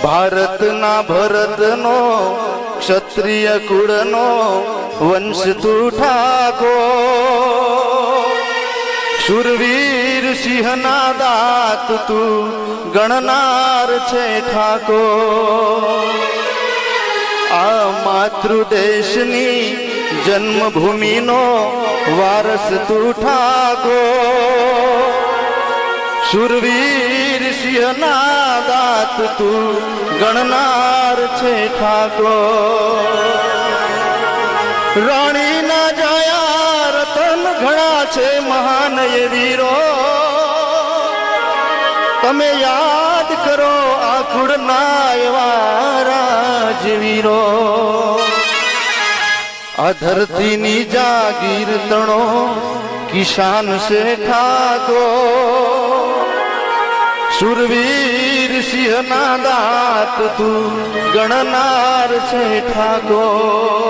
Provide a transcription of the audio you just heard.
ભારતના ભરતનો ક્ષત્રિય કુળનો વંશ તું ઠાકોર, શુરવીર સિંહના દાંત તું ગણનાર છે ઠાકોર। આ માતૃદેશની જન્મભૂમિનો વારસ તું ઠાકોર, શુરવીર સિંહના દાંત તું ગણનાર છે ઠાકોર। રાણીના જાયા રતન ઘણા છે મહાન એ વીરો, તમે યાદ કરો આ કુળના એવા રાજવીરો। આ ધરતીની જાગીર તણો કિસાન છે ઠાકોર, શુરવીર સિંહના દાંત તું ગણનાર છે ઠાકોર।